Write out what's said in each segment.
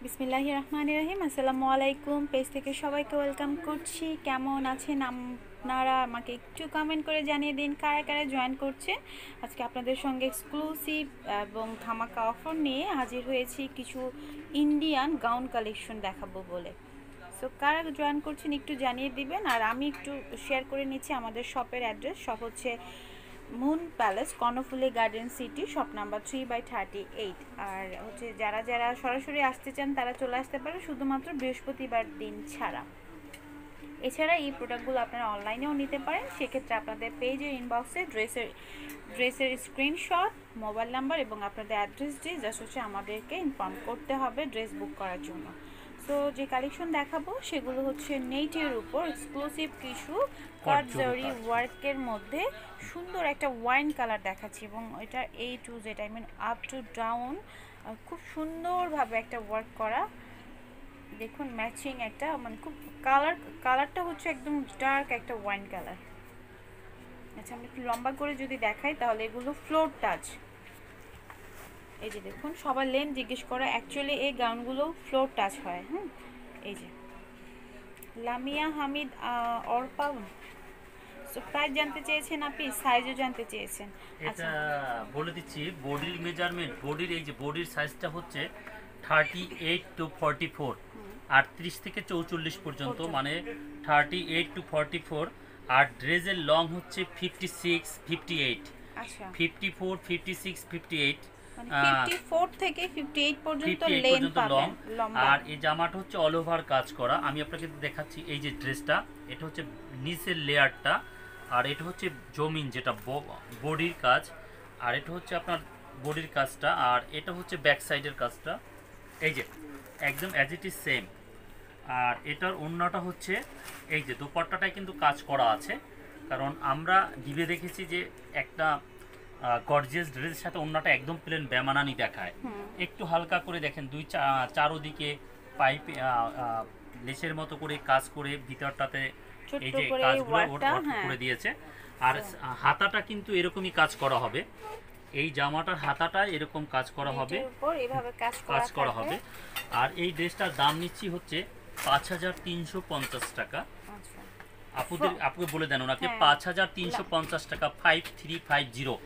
বিসমিল্লাহির রহমানির রহিম। আসসালামু আলাইকুম। পেজ থেকে সবাইকে ওয়েলকাম করছি। কেমন আছেন আপনারা? আমাকে একটু কমেন্ট করে জানিয়ে দিন কারা কারা জয়েন করছেন। আজকে আপনাদের সঙ্গে এক্সক্লুসিভ এবং ধামাকা অফার নিয়ে হাজির হয়েছি, কিছু ইন্ডিয়ান গাউন কালেকশন দেখাবো বলে। সো কারা জয়েন করছেন একটু জানিয়ে দিবেন, আর আমি একটু শেয়ার করে নিচ্ছি আমাদের শপের অ্যাড্রেস। শপ হচ্ছে moon palace, Karnaphuli garden city, shop number 3/38। আর হচ্ছে যারা যারা সরাসরি আসতে চান তারা চলে আসতে পারে, শুধুমাত্র বৃহস্পতিবার দিন ছাড়া। এছাড়া এই প্রোডাক্টগুলো আপনারা অনলাইনেও নিতে পারেন। সেক্ষেত্রে আপনাদের পেজের ইনবক্সে ড্রেসের স্ক্রিনশট, মোবাইল নাম্বার এবং আপনাদের অ্যাড্রেস দিয়ে জাস্ট হচ্ছে আমাদেরকে ইনফর্ম করতে হবে ড্রেস বুক করার জন্য। সো যে কালেকশন দেখাবো সেগুলো হচ্ছে নেটের উপর এক্সক্লুসিভ কিছু কাটজরি ওয়ার্কের মধ্যে সুন্দর একটা ওয়াইন কালার দেখাচ্ছি, এবং এটা A to Z, I mean up to down খুব সুন্দরভাবে একটা ওয়ার্ক করা। দেখুন ম্যাচিং একটা, মানে খুব কালারটা হচ্ছে একদম ডার্ক একটা ওয়াইন কালার। আচ্ছা, আমি একটু লম্বা করে যদি দেখাই তাহলে এগুলো ফ্লোর টাচ। এই যে দেখুন, সবার লেন জিজ্ঞেস করা, অ্যাকচুয়ালি এই গাউনগুলো ফ্লোর টাচ হয়। এই যে লামিয়া হামিদ অর্পা। সো প্রাইস জানতে চেয়েছেন আপনি, সাইজও জানতে চেয়েছেন। এটা বলে দিচ্ছি, বডির মেজারমেন্ট, বডির এই যে বডির সাইজটা হচ্ছে 38 to 44, 38 থেকে 44 পর্যন্ত, মানে 38 to 44। আর ড্রেসের লং হচ্ছে 56, 58, আচ্ছা 54, 56, 58, মানে 54 থেকে 58 পর্যন্ত 58 লেন পর্যন্ত লং। পাবেন, লম্বা। আর এই জামাটা হচ্ছে অল ওভার কাজ করা। আমি আপনাকে দেখাচ্ছি এই যে ড্রেসটা, এটা হচ্ছে নিচের লেয়ারটা, আর এটা হচ্ছে জমিন যেটা বডির কাজ, আর এটা হচ্ছে আপনার বডির কাজটা, আর এটা হচ্ছে ব্যাক সাইডের কাজটা। এই যে একদম অ্যাজ ইট ইজ সেম। আর এটার ওড়নাটা হচ্ছে এই যে দোপাট্টাটায় কিন্তু কাজ করা আছে, কারণ আমরা ডিবে দেখেছি যে একটা গর্জিয়াস ড্রেসের সাথে ওড়নাটা একদম প্লেন বেমানানি দেখায়। একটু হালকা করে দেখেন, চারোদিকে পাইপ লেসের মতো করে কাজ করে ভিতরটাতে এই যে কাজগুলো করে দিয়েছে। আর হাতাটা কিন্তু এরকমই কাজ করা হবে, এই জামাটার হাতাটা এরকম কাজ করা হবে, কাজ করা হবে। আর এই ড্রেসটার দাম নিচ্ছি হচ্ছে 5350 টাকা। আপুকে বলে দেন ওনাকে 5350 টাকা, 5350।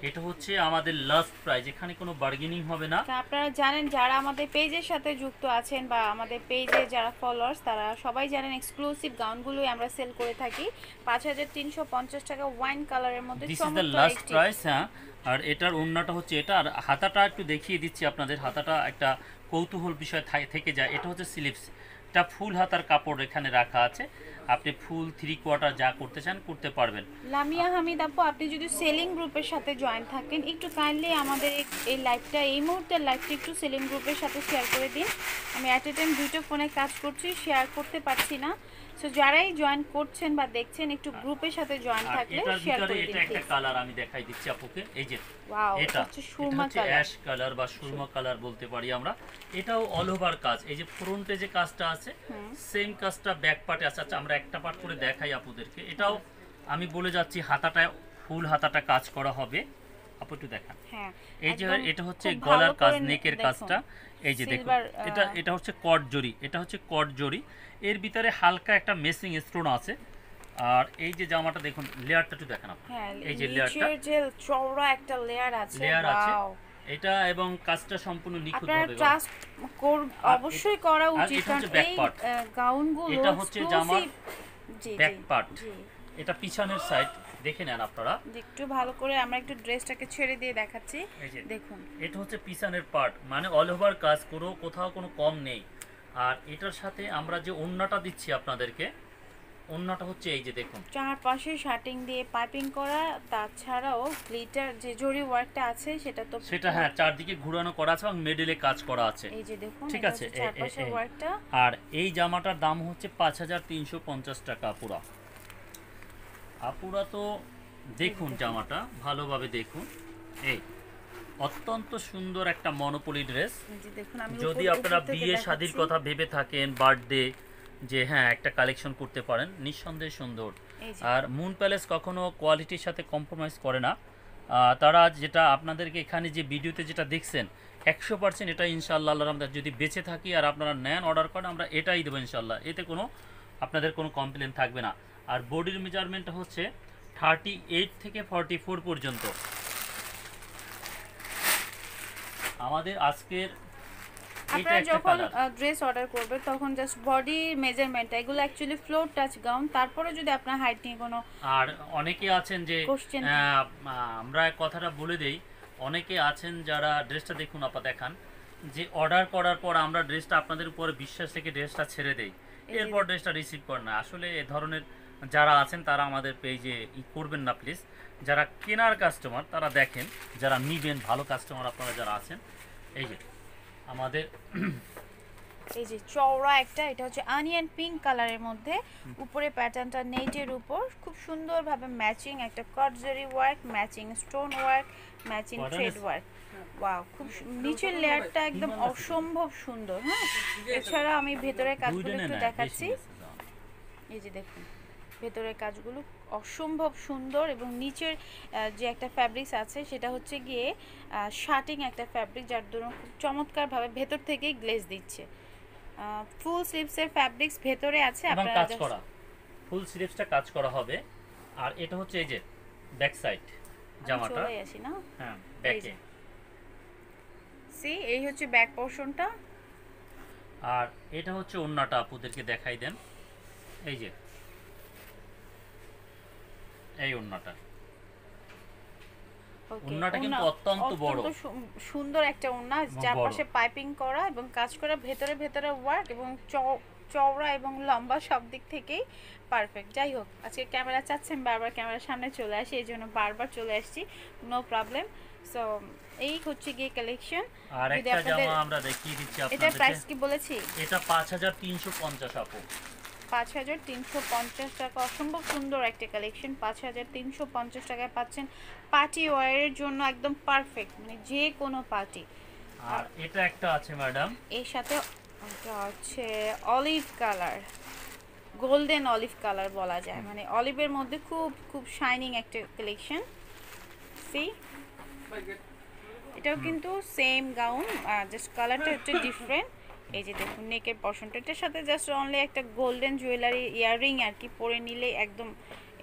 এটা হচ্ছে আমাদের লাস্ট প্রাইস, এখানে কোনো বার্গেনিং হবে না। আপনারা জানেন, যারা আমাদের পেজের সাথে যুক্ত আছেন বা আমাদের পেজে যারা ফলোয়ার্স, তারা সবাই জানেন এক্সক্লুসিভ গাউনগুলোই আমরা সেল করে থাকি 5350 টাকা, ওয়াইন কালারের মধ্যে। This is the last price. হ্যাঁ, আর এটার ওড়নাটা হচ্ছে এটা, আর হাতাটা একটু দেখিয়ে দিচ্ছি আপনাদের। হাতাটা একটা কৌতূহল বিষয় থেকে যায়। এটা হচ্ছে স্লিভস, এটা ফুল হাতার কাপড় এখানে রাখা আছে, আপনি ফুল 3/4 যা করতে চান করতে পারবেন। লামিয়া হামিদ আপু, আপনি যদি সেলিং গ্রুপের সাথে জয়েন থাকেন, একটু কাইন্ডলি আমাদের এই লাইভটা, এই মুহূর্তের লাইভটা একটু সেলিং গ্রুপের সাথে শেয়ার করে দিন। আমি অ্যাট এ টাইম দুটো ফোনে কাজ করছি, শেয়ার করতে পারছি না। সো যারাই জয়েন করছেন বা দেখছেন, একটু গ্রুপের সাথে জয়েন থাকলে শেয়ার করে দিন। এটা একটা কালার আমি দেখাই দিচ্ছি আপুকে, এই যে ওয়াও, এটা হচ্ছে সুরমা হচ্ছে কালার, অ্যাশ কালার বা সুরমা কালার বলতে পারি আমরা। এটাও অল ওভার কাজ, এই যে ফ্রন্টে যে কাজটা আছে সেম কাজটা ব্যাক পার্টে আছে। আচ্ছা, আমরা একটা পার্ট করে দেখাই আপুদেরকে। এটাও আমি বলে যাচ্ছি, হাতাটায় ফুল হাতাটা কাজ করা হবে। আপু একটু দেখান। হ্যাঁ, এই যে এটা হচ্ছে গলার কাজ, নেকের কাজটা। এই যে দেখুন, এটা হচ্ছে কট জরি, এটা হচ্ছে কট জরি, এর ভিতরে হালকা একটা মেসিং স্টোন আছে। আর এই যে জামাটা দেখুন, লেয়ারটা একটু দেখান আপনি। এই যে লেয়ারটা, যে চওড়া একটা লেয়ার আছে, এটা, এবং কাজটা সম্পূর্ণ নিখুঁত ভাবে ট্রাস্ট অবশ্যই করা উচিত, কারণ এই গাউনগুলো এটা হচ্ছে জামার ব্যাক পার্ট, এটা পিছনের সাইড দেখে নেন আপনারা একটু ভালো করে। আমরা একটু ড্রেসটাকে ছেড়ে দিয়ে দেখাচ্ছি, দেখুন এটা হচ্ছে পিছনের পার্ট, মানে অল ওভার কাজ করো, কোথাও কোনো কম নেই। আর এটার সাথে আমরা যে ওড়নাটা দিচ্ছি আপনাদেরকে, ওড়নাটা হচ্ছে এই যে দেখুন, চারপাশে শার্টিং দিয়ে পাইপিং করা, তাছাড়াও গ্লিটার যে জরি ওয়ার্কটা আছে সেটা হ্যাঁ চারদিকে ঘুরানো করা আছে এবং মিডলে কাজ করা আছে। এই যে দেখুন, ঠিক আছে, চারপাশে ওয়ার্কটা। আর এই জামাটার দাম হচ্ছে 5350 টাকা। আপুরা তো দেখুন জামাটা ভালোভাবে দেখুন, এই অত্যন্ত সুন্দর একটা মনোপলি ড্রেস। যদি আপনারা বিয়ে শাদীর কথা ভেবে থাকেন, বার্থডে, যে হ্যাঁ একটা কালেকশন করতে পারেন, নিঃসন্দেহে সুন্দর। আর মুন প্যালেস কখনো কোয়ালিটির সাথে কম্প্রোমাইজ করে না। তারা যেটা আপনাদেরকে এখানে যে ভিডিওতে যেটা দেখছেন, 100% এটা ইনশাআল্লাহ আল্লাহর রহমতে যদি বেঁচে থাকি আর আপনারা নেন অর্ডার করেন আমরা এটাই দেবো ইনশাআল্লাহ, এতে কোনো আপনাদের কোনো কমপ্লেন থাকবে না। আর বডির মেজারমেন্ট হচ্ছে 38 থেকে 44 পর্যন্ত। আমাদের আজকের এটা আপনারা একটা যখন কালার। ড্রেস অর্ডার করবে তখন জাস্ট বডি মেজারমেন্ট, এগুলো অ্যাকচুয়ালি ফ্লোর টাচ গাউন, তারপরে যদি আপনার হাইট নিয়ে কোনো আর অনেকে আছেন যে Question? আমরা এক কথাটা বলে দেই, অনেকে আছেন যারা ড্রেসটা দেখুন আপা দেখান, যে অর্ডার করার পর আমরা ড্রেসটা আপনাদের উপরে বিশ্বাস থেকে ড্রেসটা ছেড়ে দেই, এরপর ড্রেসটা রিসিভ করেন না। আসলে এ ধরনের যারা আছেন তারা আমাদের পেজে করবেন না প্লিজ। যারা কেনার কাস্টমার তারা দেখেন, যারা নিবেন ভালো কাস্টমার আপনারা যারা আছেন, এই যে আমাদের এই যে চওড়া একটা, এটা হচ্ছে অনিয়ন পিঙ্ক কালারের মধ্যে, উপরে প্যাটার্নটা নেটের উপর খুব সুন্দরভাবে ম্যাচিং একটা কটজারি work, matching stone work, matching thread work. Wow, খুব নিচের লেয়ারটা একদম অসম্ভব সুন্দর। হ্যাঁ, এছাড়া আমি ভেতরের কাজগুলো একটু দেখাচ্ছি। এই যে দেখুন ভেতরের কাজগুলো অসম্ভব সুন্দর, এবং নিচের যে একটা ফ্যাব্রিক্স আছে সেটা হচ্ছে গিয়ে শার্টিং একটা ফ্যাব্রিক, যার দরুন খুব চমৎকারভাবে ভেতর থেকেই গ্লেজ দিচ্ছে। ফুল স্লিভসের ফ্যাব্রিক্স ভেতরে আছে, এবং আপনারা কাজ করা ফুল স্লিভসটা কাজ করা হবে। আর এটা হচ্ছে এই যে ব্যাক সাইড জামাটা, চলে আসি না, হ্যাঁ ব্যাকে। সি এই হচ্ছে ব্যাক পোরশনটা। আর এটা হচ্ছে ওন্নাটা, আপুদেরকে দেখাই দেন, এই যে এই ওন্নাটা। ওন্নাটা কিন্তু অত্যন্ত বড়, সুন্দর একটা ওন্না, চারপাশে পাইপিং করা এবং কাজ করা, ভেতরে ভেতরে ওয়ার্ক, এবং চওড়া এবং লম্বা সব দিক থেকেই পারফেক্ট। যাই হোক, আজকে ক্যামেরা চাচ্ছেন বারবার ক্যামেরার সামনে চলে আসি, এই জন্য বারবার চলে আসছি, নো প্রবলেম। সো এই হচ্ছে গিয়ে কালেকশন। আর একটা জামা আমরা দেখিয়ে দিচ্ছি আপনাদের। এটা প্রাইস কি বলেছি? এটা 5350 আপু, 5350 টাকা। অসম্ভব সুন্দর একটা কালেকশন, 5350 টাকায় পাচ্ছেন। পার্টি ওয়্যারের জন্য একদম পারফেক্ট, মানে যে কোনো পার্টি। আর এটা একটা আছে ম্যাডাম, এর সাথে এটা হচ্ছে olive colour, golden olive colour বলা যায়, মানে অলিভের মধ্যে খুব খুব শাইনিং একটা কালেকশন। সি এটাও কিন্তু সেম গাউন, জাস্ট কালারটা হচ্ছে ডিফারেন্ট। এই যে দেখুন নেকের পশনটা, এটার সাথে জাস্ট অনলি একটা গোল্ডেন জুয়েলারি ইয়াররিং আর কি পরে নিলে একদম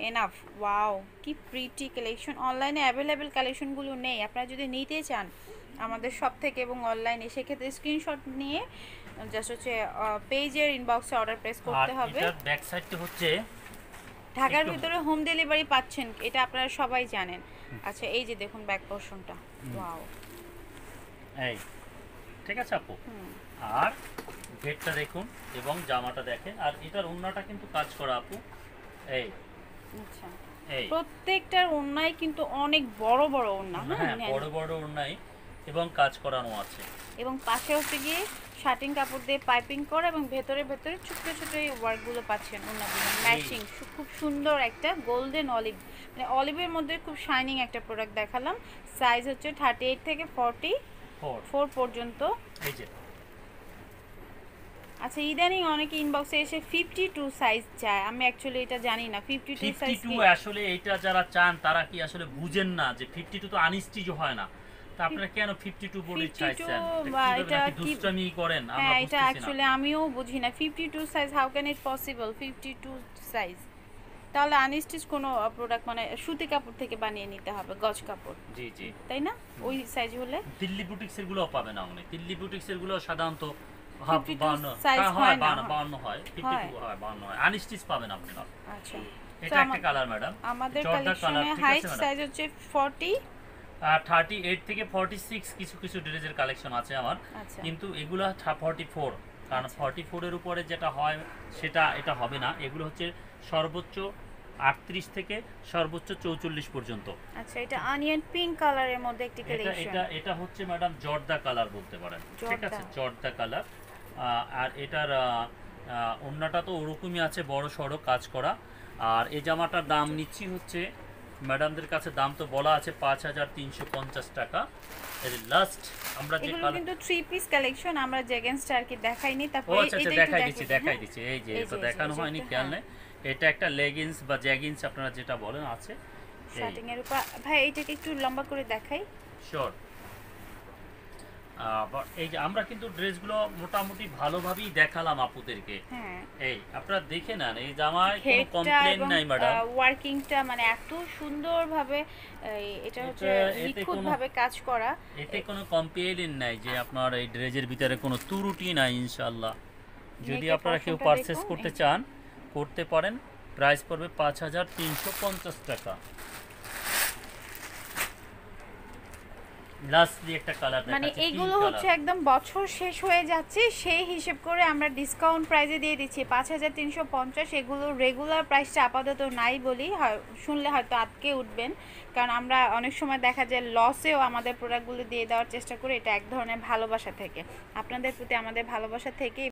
এনাফ। ওয়াও, কি প্রিটি কালেকশন। অনলাইনে অ্যাভেলেবেল কালেকশনগুলো নেই, আপনারা যদি নিতে চান আমাদের শপ থেকে এবং অনলাইনে, সেক্ষেত্রে স্ক্রিনশট নিয়ে জাস্ট হচ্ছে পেজের ইনবক্সে অর্ডার প্লেস করতে হবে। আর এটার ব্যাক সাইডটা হচ্ছে ঢাকার ভিতরে হোম ডেলিভারি পাচ্ছেন, এটা আপনারা সবাই জানেন। আচ্ছা এই যে দেখুন ব্যাক পোরশনটা, ওয়াও, এই ঠিক আছে আপু। আর গেটটা দেখুন এবং জামাটা দেখেন, আর এটার ওন্নাটা কিন্তু কাজ করা আপু, এই আচ্ছা এই প্রত্যেকটার ওন্নায় কিন্তু অনেক বড় বড় ওন্না, হ্যাঁ বড় বড় ওন্নাই এবং কাজ করানো আছে, এবং পাশে হচ্ছে গিয়ে শার্টিং কাপড় দিয়ে পাইপিং করা, এবং ভেতরে ভেতরে ছোট ছোট এই ওয়ার্কগুলো পাচ্ছেন ওন্নাগুলো ম্যাচিং। খুব সুন্দর একটা গোল্ডেন অলিভ, মানে অলিভের মধ্যে খুব শাইনিং একটা প্রোডাক্ট দেখালাম। সাইজ হচ্ছে 38 থেকে 44 পর্যন্ত। এই যে আচ্ছা ইদানিং অনেকে ইনবক্সে এসে 52 সাইজ চায়, আমি অ্যাকচুয়ালি এটা জানি না 52 সাইজ 52 আসলে এটা যারা চান তারা কি আসলে বুঝেন না যে 52 তো আনস্টিচ হয় না, তা আপনারা কেন 52 বডি চাইছেন? এটা কি দুষ্টামি করেন? আমরা হ্যাঁ, এটা বুঝতেছি না। অ্যাকচুয়ালি আমিও বুঝি না 52 size, how can it possible 52 size? তাহলে আনস্টিচ কোনো প্রোডাক্ট মানে সুতি কাপড় থেকে বানিয়ে নিতে হবে, গজ কাপড়, জি জি, তাই না? ওই সাইজ হলে দিল্লি বুটিক্সের গুলো পাবে না, মানে দিল্লি বুটিক্সের গুলো সাধারণত 52 size হয় না। 52 হয়, 52 হয়, 52 হয়, আনস্টিচ পাবেন আপনারা। আচ্ছা, এটা একটা কালার ম্যাডাম, আমাদের জর্দা কালার, কালেকশনে ঠিক হাইট আছে সাইজ হচ্ছে 40, আর 38 থেকে 46 কিছু কিছু ড্রেসের কালেকশন আছে আমার, আচ্ছা কিন্তু এগুলো 44, কারণ 44 এর উপরে যেটা হয় সেটা এটা হবে না, এগুলো হচ্ছে সর্বোচ্চ 38 থেকে সর্বোচ্চ 44 পর্যন্ত। আচ্ছা, এটা অনিয়ন পিঙ্ক কালারের মধ্যে একটি এটা কালেকশন। এটা এটা হচ্ছে ম্যাডাম জর্দা কালার বলতে পারেন, ঠিক আছে, জর্দা কালার। আর এটার ওন্নাটা তো ওরকমই আছে, বড় সড়ো কাজ করা। আর এই জামাটার দাম নিচ্ছি হচ্ছে ম্যাডামদের কাছে, দাম তো বলা আছে 5350 টাকা। এর লাস্ট আমরা যে এগুলো কিন্তু 3 পিস কালেকশন, আমরা জেগেন্সটা আর কি দেখাইনি। ও তারপর আচ্ছা আচ্ছা, দেখাই দিচ্ছি, এই যে এটা দেখানো হয়নি, খেয়াল নেই। এটা একটা লেগিংস বা জ্যাগিংস আপনারা যেটা বলেন আছে শার্টিং এর উপর। ভাই এইটাকে একটু লম্বা করে দেখাই। শিওর। আবার এই যে আমরা কিন্তু ড্রেসগুলো মোটামুটি ভালোভাবেই দেখালাম আপুদেরকে। হ্যাঁ, এই আপনারা দেখে নেন, এই জামায় কোনো ঘেরটা কমপ্লেন এবং নাই ম্যাডাম। ওয়ার্কিংটা মানে এত সুন্দরভাবে এটা হচ্ছে এতে নিখুঁতভাবে কাজ করা। এতে কোনো কমপ্লেন নাই যে আপনার এই ড্রেসের ভিতরে কোনো ত্রুটি নাই ইনশাল্লাহ। যদি নেকের আপনারা কেউ পশমটা পারচেস দেখুন, করতে এই যে। চান করতে পারেন। প্রাইস পড়বে 5350 টাকা। লাস্টলি একটা কালার মানে দেখাচ্ছি, এগুলো পিঙ্ক হচ্ছে কালার। একদম বছর শেষ হয়ে যাচ্ছে সেই হিসেব করে আমরা ডিসকাউন্ট প্রাইসে দিয়ে দিচ্ছি 5350। এগুলো রেগুলার প্রাইসটা আপাতত নাই বলি, শুনলে হয়তো আটকে উঠবেন, কারণ আমরা অনেক সময় দেখা যায় লসেও আমাদের প্রোডাক্টগুলো দিয়ে দেওয়ার চেষ্টা করি। এটা এক ধরনের ভালোবাসা থেকে, আপনাদের প্রতি আমাদের ভালোবাসা থেকেই